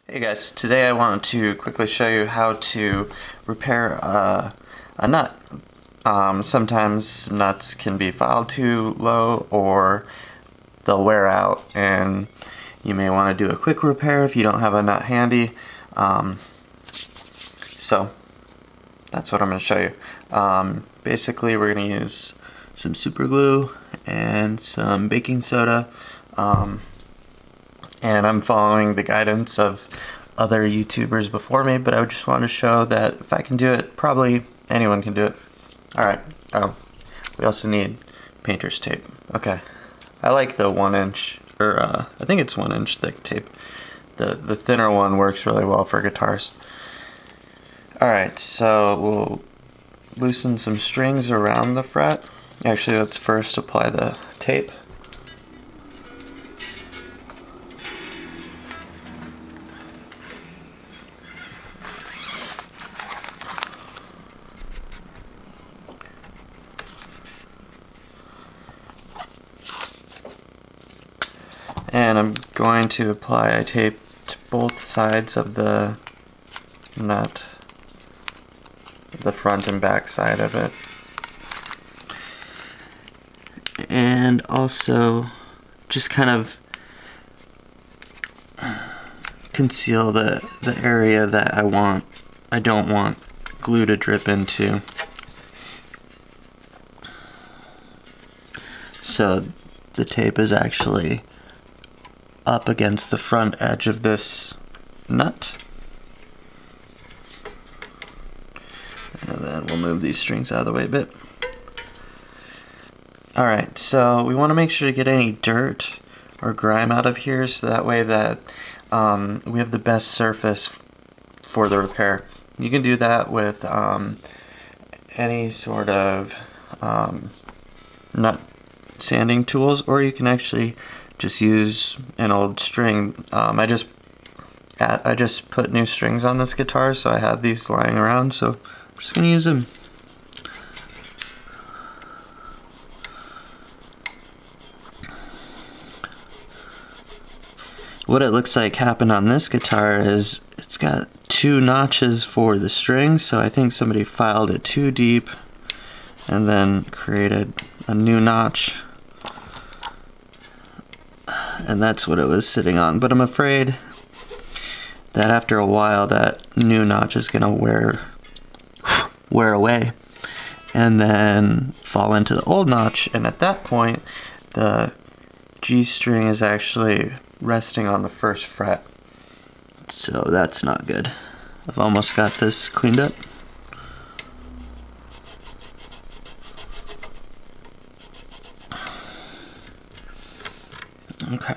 Hey guys, today I want to quickly show you how to repair a nut. Sometimes nuts can be filed too low or they'll wear out, and you may want to do a quick repair if you don't have a nut handy. So that's what I'm going to show you. Basically we're going to use some super glue and some baking soda. And I'm following the guidance of other YouTubers before me, but I just want to show that if I can do it, probably anyone can do it. Alright, we also need painter's tape. Okay, I like the 1 inch, or I think it's 1 inch thick tape. The thinner one works really well for guitars. Alright, so we'll loosen some strings around the fret. Actually, let's first apply the tape. And I'm going to apply tape to both sides of the nut, the front and back side of it. And also just kind of conceal the area that I don't want glue to drip into. So the tape is actually up against the front edge of this nut. And then we'll move these strings out of the way a bit. Alright, so we want to make sure to get any dirt or grime out of here so that way that we have the best surface for the repair. You can do that with any sort of nut sanding tools, or you can actually just use an old string. I just put new strings on this guitar, so I have these lying around, so I'm just gonna use them. What it looks like happened on this guitar is it's got 2 notches for the strings, so I think somebody filed it too deep and then created a new notch. And that's what it was sitting on. But I'm afraid that after a while that new notch is gonna wear away and then fall into the old notch, and at that point the G string is actually resting on the first fret. So that's not good. I've almost got this cleaned up. Okay.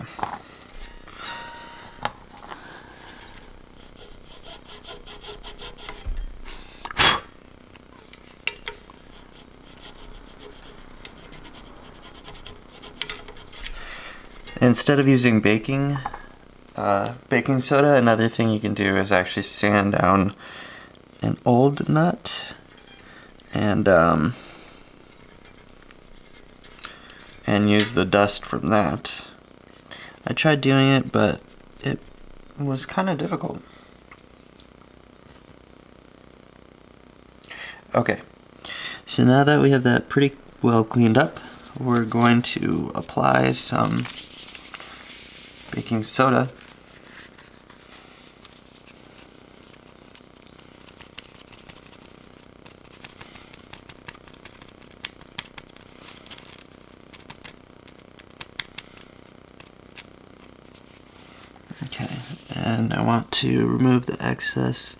Instead of using baking soda, another thing you can do is actually sand down an old nut and use the dust from that. I tried doing it, but it was kind of difficult. Okay, so now that we have that pretty well cleaned up, we're going to apply some baking soda. Okay, and I want to remove the excess.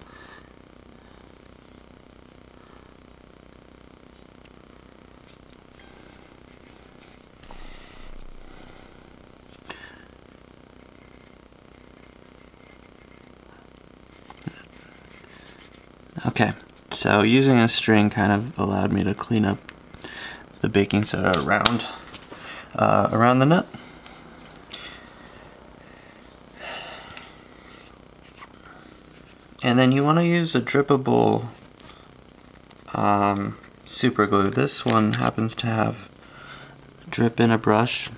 Okay, so using a string kind of allowed me to clean up the baking soda around the nut. And then you want to use a drippable super glue. This one happens to have drip in a brush.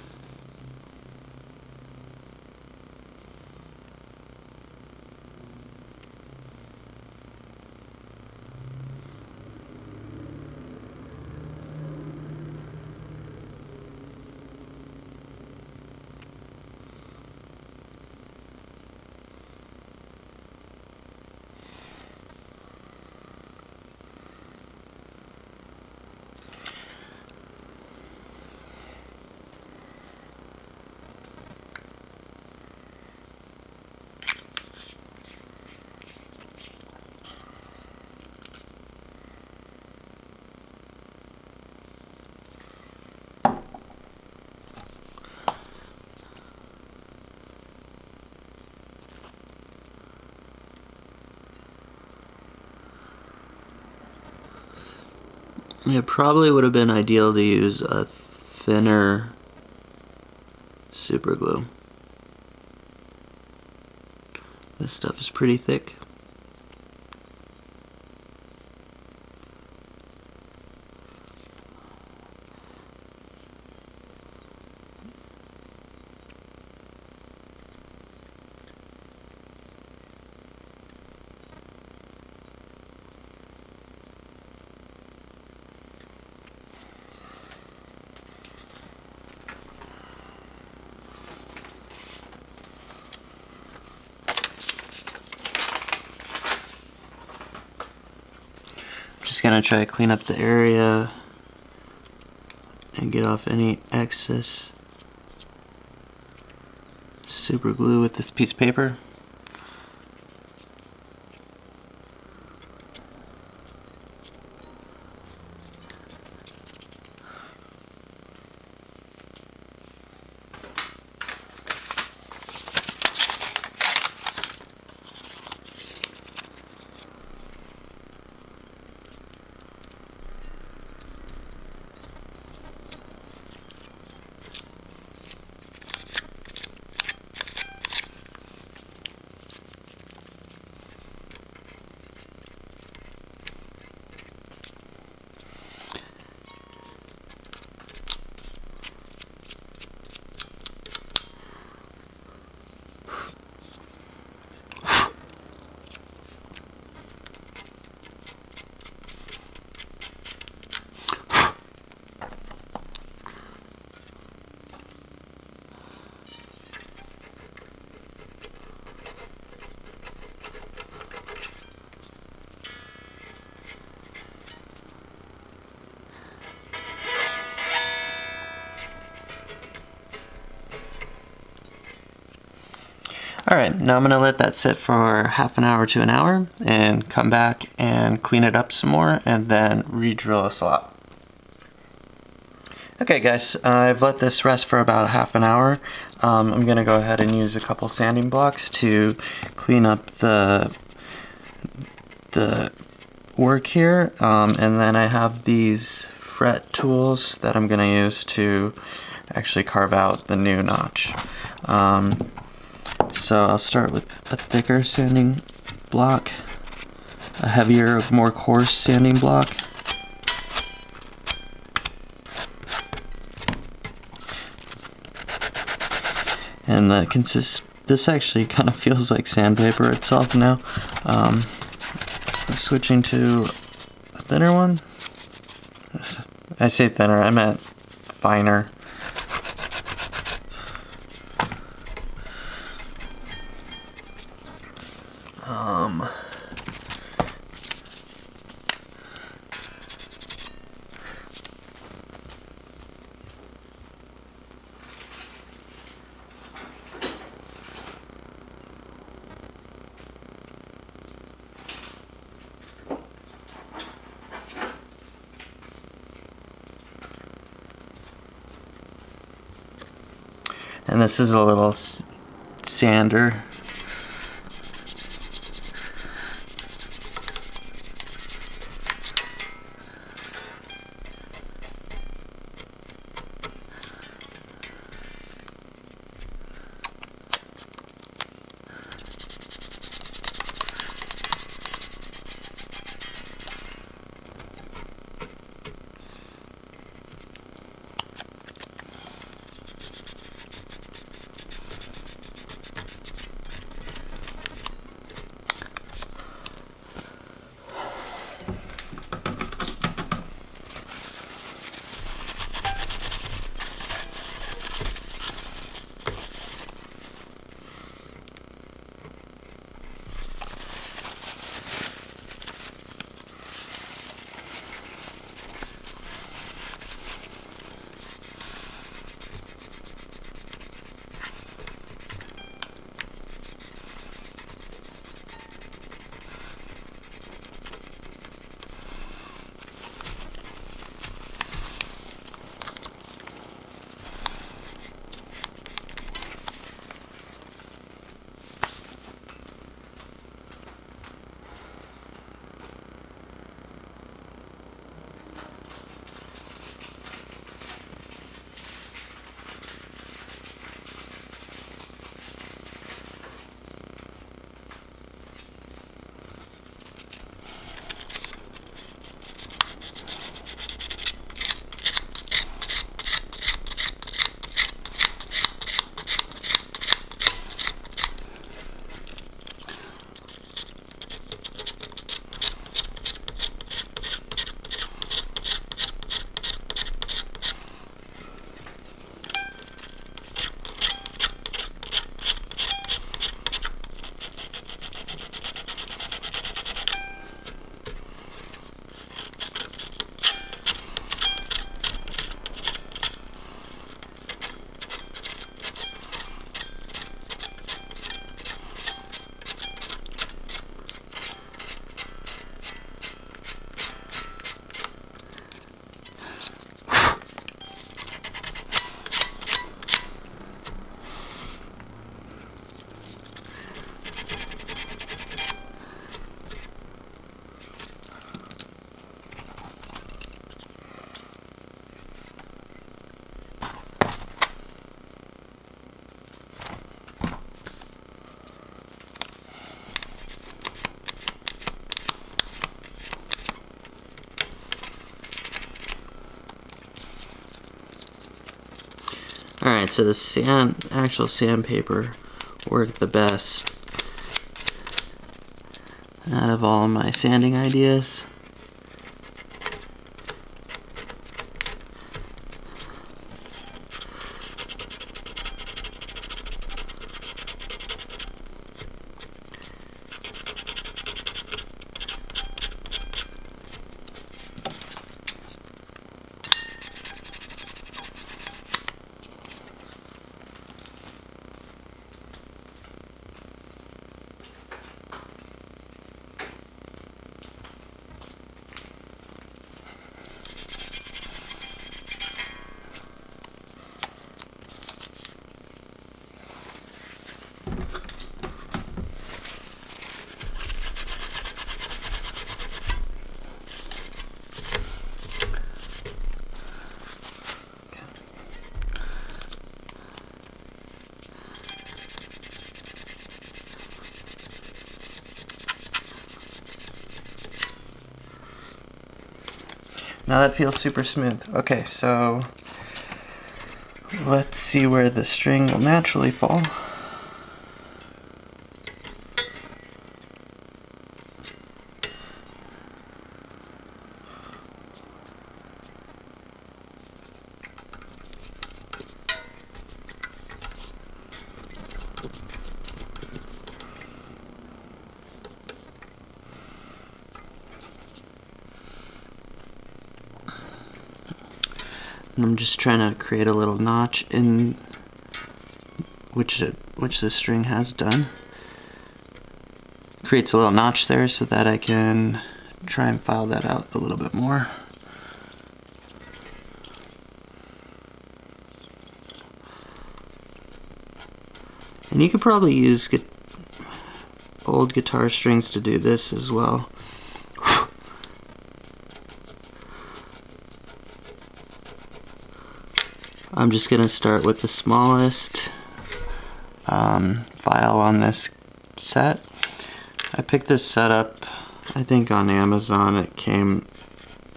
It probably would have been ideal to use a thinner super glue. This stuff is pretty thick. Just gonna try to clean up the area and get off any excess super glue with this piece of paper. Alright, now I'm going to let that sit for half an hour to an hour and come back and clean it up some more and then re-drill a slot. Okay guys, I've let this rest for about half an hour. I'm going to go ahead and use a couple sanding blocks to clean up the work here, and then I have these fret tools that I'm going to use to actually carve out the new notch. So I'll start with a thicker sanding block, a heavier, more coarse sanding block. And this actually kind of feels like sandpaper itself now. Switching to a thinner one. I say thinner, I meant finer. And this is a little sander. Alright, so the actual sandpaper worked the best out of all my sanding ideas. Now that feels super smooth. Okay, so let's see where the string will naturally fall. And I'm just trying to create a little notch in which the string has done. Creates a little notch there so that I can try and file that out a little bit more. And you could probably use old guitar strings to do this as well. I'm just going to start with the smallest file on this set. I picked this set up, I think on Amazon. It came,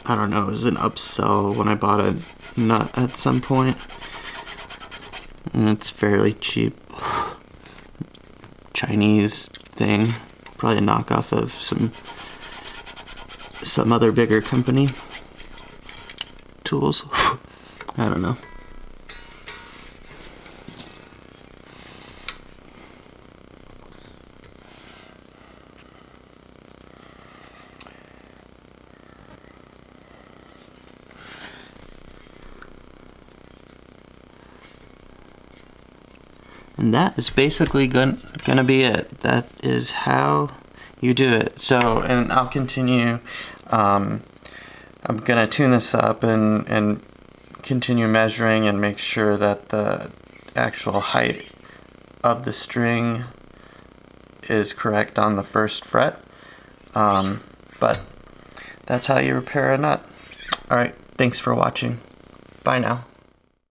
I don't know, it was an upsell when I bought a nut at some point. And it's fairly cheap. Chinese thing, probably a knockoff of some other bigger company tools. I don't know. And that is basically gonna be it. That is how you do it. So, and I'll continue. I'm gonna tune this up and continue measuring and make sure that the actual height of the string is correct on the first fret. But that's how you repair a nut. Alright, thanks for watching. Bye now.